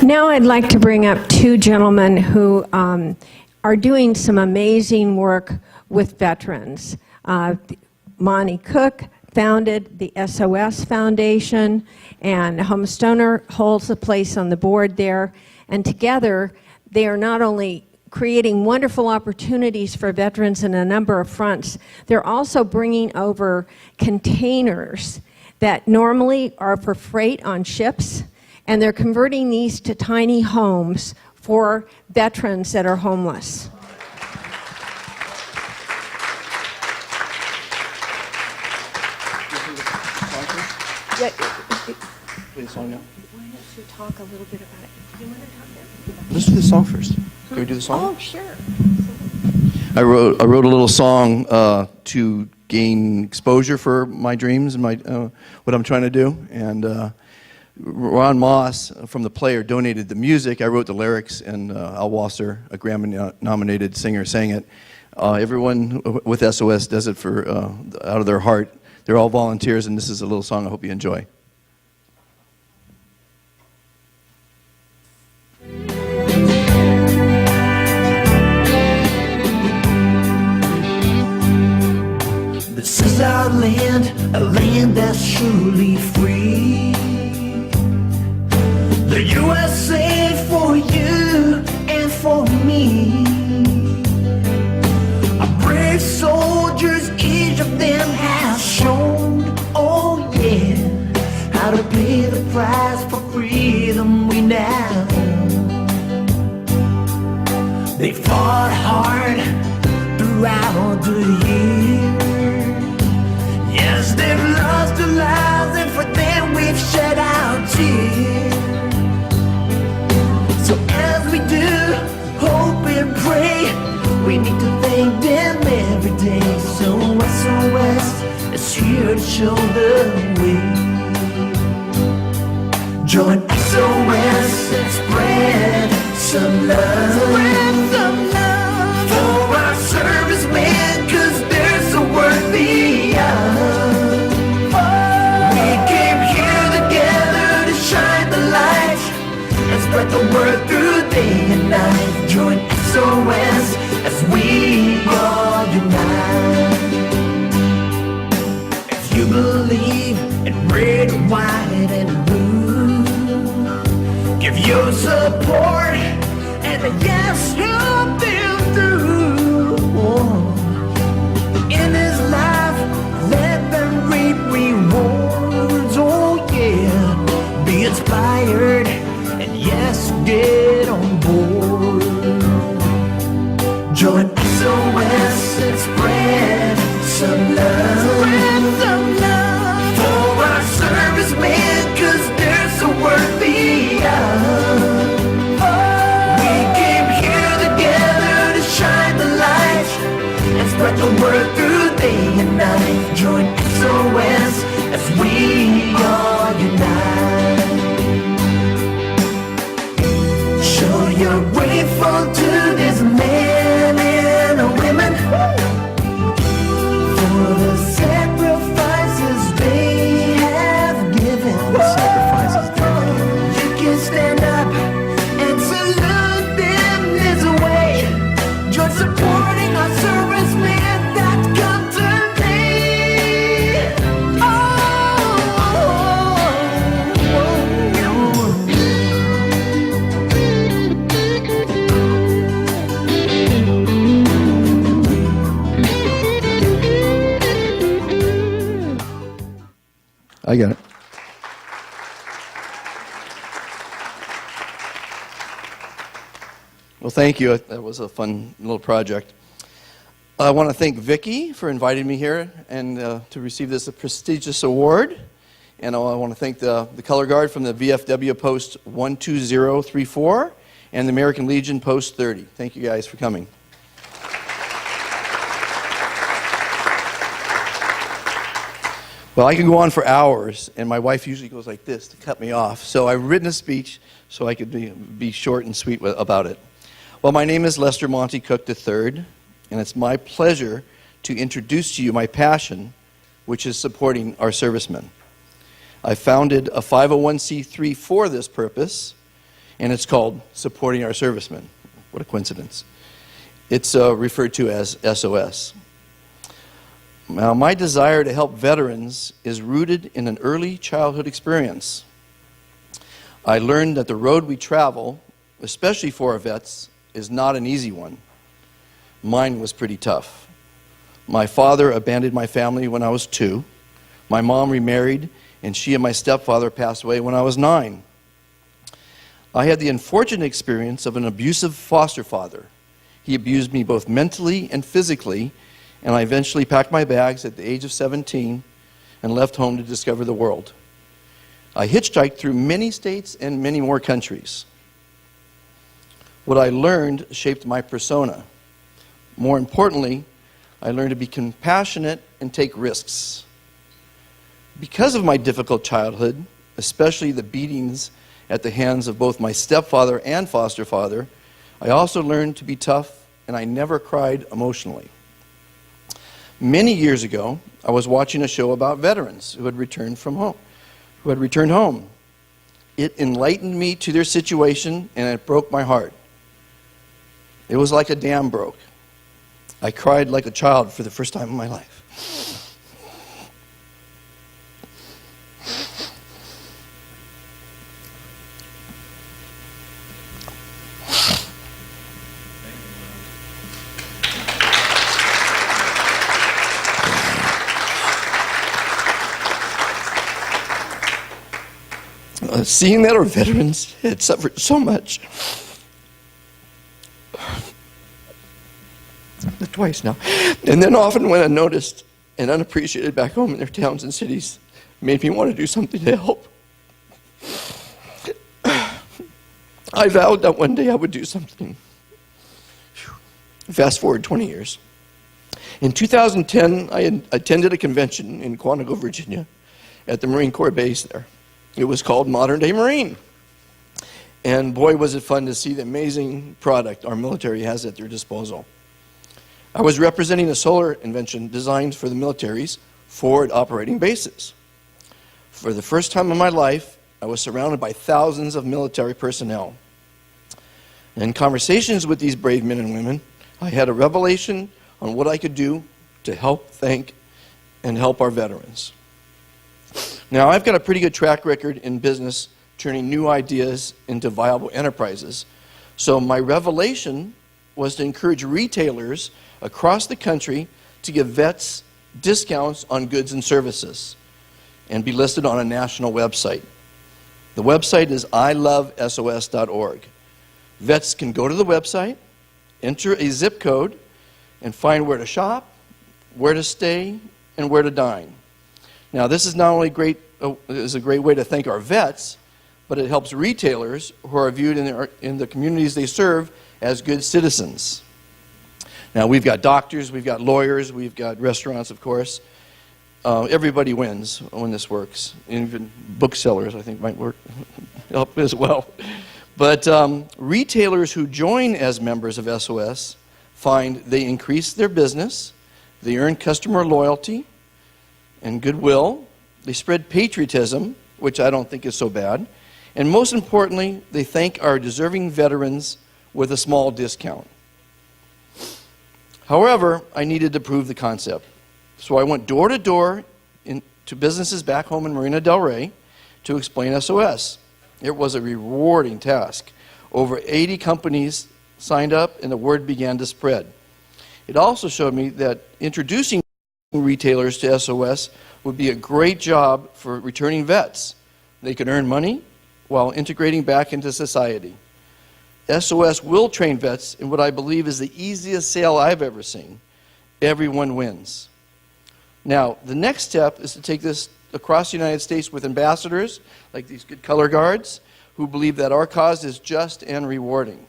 Now I'd like to bring up two gentlemen who are doing some amazing work with veterans. Monte Cook founded the SOS Foundation, and Homestoner holds a place on the board there. And together, they are not only creating wonderful opportunities for veterans in a number of fronts, they're also bringing over containers that normally are for freight on ships, and they're converting these to tiny homes for veterans that are homeless. Play the song now. Why don't you talk a little bit about it? Do you want to talk now? Let's do the song first. Can we do the song? Oh, sure. I wrote a little song to gain exposure for my dreams and my what I'm trying to do. And Ron Moss from The Player donated the music. I wrote the lyrics, and Al Wasser, a Grammy-nominated singer, sang it. Everyone with SOS does it for out of their heart. They're all volunteers, and this is a little song I hope you enjoy. This is our land, a land that's truly free. The USA for you and for me. Our brave soldiers, each of them has shown, oh yeah, how to pay the price for freedom we now. They fought hard throughout the years. Yes, they've lost their lives, and for them we've shed our tears. So as we do hope and pray, we need to thank them every day. So SOS is here to show the way. Join SOS and spread some love. Spread some love for our servicemen, 'cause they're so worthy of. We came here together to shine the light and spread the word through day and night. Join SOS as we all unite. If you believe in red, white, and blue, give your support and a yes, help them through. In this life, let them reap rewards. Oh yeah, be inspired and yes, get on board. Join SOS and spread some love. Spread some love for our servicemen, 'cause they're so worthy of. We came here together to shine the light and spread the word through day and night. Join SOS as we all unite. Show you're grateful to this men and women for the sacrifices they have given. You can stand up and salute them this way. Join supporting our servicemen that come to me. I got it. Well, thank you. That was a fun little project. I want to thank Viki for inviting me here and to receive this prestigious award. And I want to thank the color guard from the VFW Post 12034 and the American Legion Post 30. Thank you guys for coming. Well, I can go on for hours, and my wife usually goes like this to cut me off. So I've written a speech so I could be short and sweet about it. Well, my name is Lester Monte Cook III, and it's my pleasure to introduce to you my passion, which is supporting our servicemen. I founded a 501c3 for this purpose, and it's called Supporting Our Servicemen. What a coincidence. It's referred to as SOS. Now, my desire to help veterans is rooted in an early childhood experience. I learned that the road we travel, especially for our vets, is not an easy one. Mine was pretty tough. My father abandoned my family when I was 2. My mom remarried, and she and my stepfather passed away when I was 9. I had the unfortunate experience of an abusive foster father. He abused me both mentally and physically, and I eventually packed my bags at the age of 17 and left home to discover the world. I hitchhiked through many states and many more countries. What I learned shaped my persona. More importantly, I learned to be compassionate and take risks. Because of my difficult childhood, especially the beatings at the hands of both my stepfather and foster father, I also learned to be tough, and I never cried emotionally. Many years ago, I was watching a show about veterans who had returned home. It enlightened me to their situation, and it broke my heart. It was like a dam broke. I cried like a child for the first time in my life. Seeing that our veterans had suffered so much, twice now, and then often went unnoticed and unappreciated back home in their towns and cities, made me want to do something to help. I vowed that one day I would do something. Fast forward 20 years. In 2010, I attended a convention in Quantico, Virginia, at the Marine Corps base there. It was called Modern Day Marine. And boy, was it fun to see the amazing product our military has at their disposal. I was representing a solar invention designed for the military's forward operating bases. For the first time in my life, I was surrounded by thousands of military personnel. In conversations with these brave men and women, I had a revelation on what I could do to help, thank, and help our veterans. Now, I've got a pretty good track record in business, turning new ideas into viable enterprises. So my revelation was to encourage retailers across the country to give vets discounts on goods and services and be listed on a national website. The website is ilovesos.org. Vets can go to the website, enter a zip code, and find where to shop, where to stay, and where to dine. Now, this is not only is a great way to thank our vets, but it helps retailers who are viewed in the communities they serve as good citizens. Now, we've got doctors, we've got lawyers, we've got restaurants, of course. Everybody wins when this works. Even booksellers, I think, might help as well. But retailers who join as members of SOS find they increase their business, they earn customer loyalty and goodwill, they spread patriotism, which I don't think is so bad, and most importantly, they thank our deserving veterans with a small discount. However, I needed to prove the concept. So I went door to door to businesses back home in Marina del Rey to explain SOS. It was a rewarding task. Over 80 companies signed up and the word began to spread. It also showed me that introducing retailers to SOS would be a great job for returning vets. They could earn money while integrating back into society. SOS will train vets in what I believe is the easiest sale I've ever seen. Everyone wins. Now, the next step is to take this across the United States with ambassadors, like these good color guards, who believe that our cause is just and rewarding.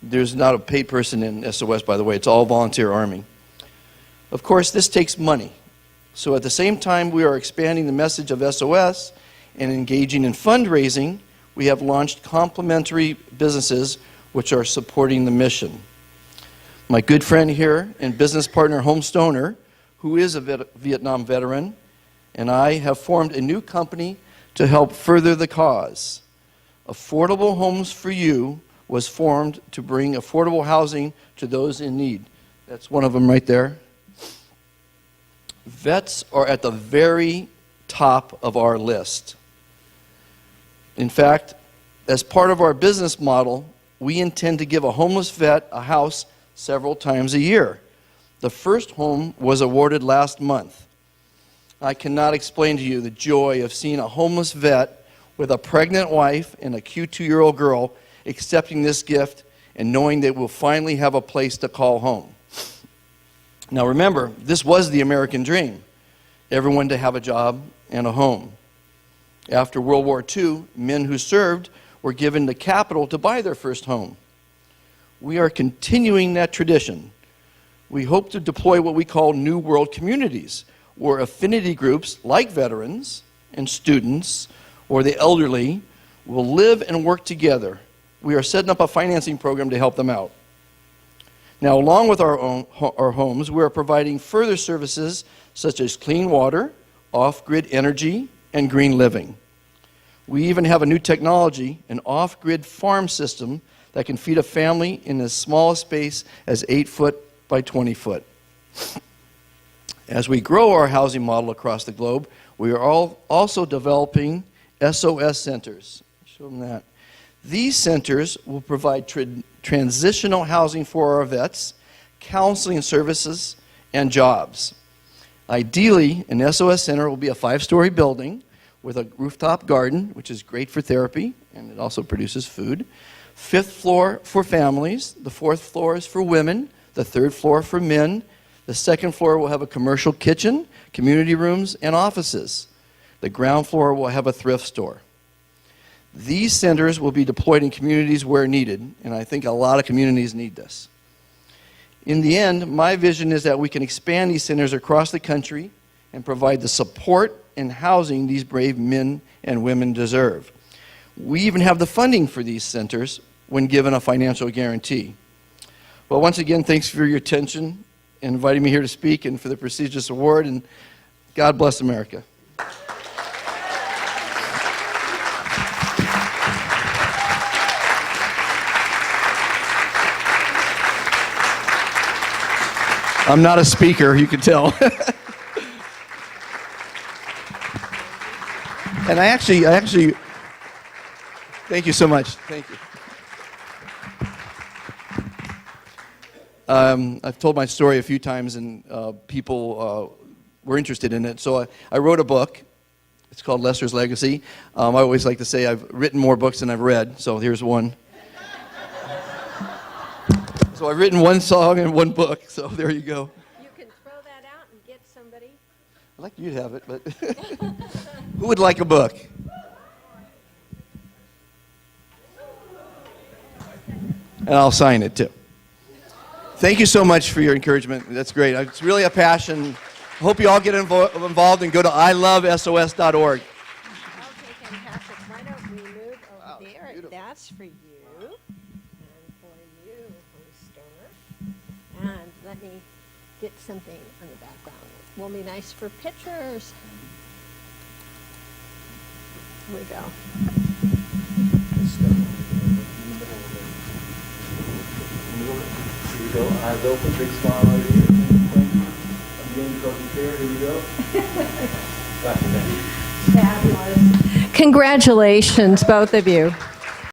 There's not a paid person in SOS, by the way. It's all volunteer army. Of course, this takes money. So at the same time we are expanding the message of SOS and engaging in fundraising, we have launched complementary businesses which are supporting the mission. My good friend here and business partner, Home Stoner, who is a Vietnam veteran, and I have formed a new company to help further the cause. Affordable Homes for You was formed to bring affordable housing to those in need. That's one of them right there. Vets are at the very top of our list. In fact, as part of our business model, we intend to give a homeless vet a house several times a year. The first home was awarded last month. I cannot explain to you the joy of seeing a homeless vet with a pregnant wife and a cute 2-year-old girl accepting this gift and knowing they will finally have a place to call home. Now remember, this was the American dream, everyone to have a job and a home. After World War II, men who served were given the capital to buy their first home. We are continuing that tradition. We hope to deploy what we call New World communities, where affinity groups like veterans and students or the elderly will live and work together. We are setting up a financing program to help them out. Now, along with our homes, we are providing further services such as clean water, off-grid energy, and green living. We even have a new technology, an off-grid farm system that can feed a family in as small a space as 8 foot by 20 foot. As we grow our housing model across the globe, we are also developing SOS centers. Show them that. These centers will provide transitional housing for our vets, counseling services, and jobs. Ideally, an SOS center will be a 5-story building with a rooftop garden, which is great for therapy, and it also produces food. 5th floor for families. The 4th floor is for women. The 3rd floor for men. The 2nd floor will have a commercial kitchen, community rooms, and offices. The ground floor will have a thrift store. These centers will be deployed in communities where needed, and I think a lot of communities need this. In the end, my vision is that we can expand these centers across the country and provide the support and housing these brave men and women deserve. We even have the funding for these centers when given a financial guarantee. Well, once again, thanks for your attention and inviting me here to speak and for the prestigious award, and God bless America. I'm not a speaker, you can tell. And I actually, thank you so much. Thank you. I've told my story a few times, and people were interested in it. So I wrote a book. It's called Lester's Legacy. I always like to say I've written more books than I've read, so here's one. So I've written one song and one book, so there you go. You can throw that out and get somebody. I'd like you to have it, but who would like a book? And I'll sign it too. Thank you so much for your encouragement. That's great. It's really a passion. I hope you all get involved and go to ilovesos.org. Okay, fantastic. Why don't we move over there? Beautiful. That's for you. And for you, Stoner. And let me get something on the background. Will be nice for pictures. Here we go. Here we go. Eyes open, big smile right here. Thank you. Again, go to chair. Here we go. Fabulous. Congratulations, both of you.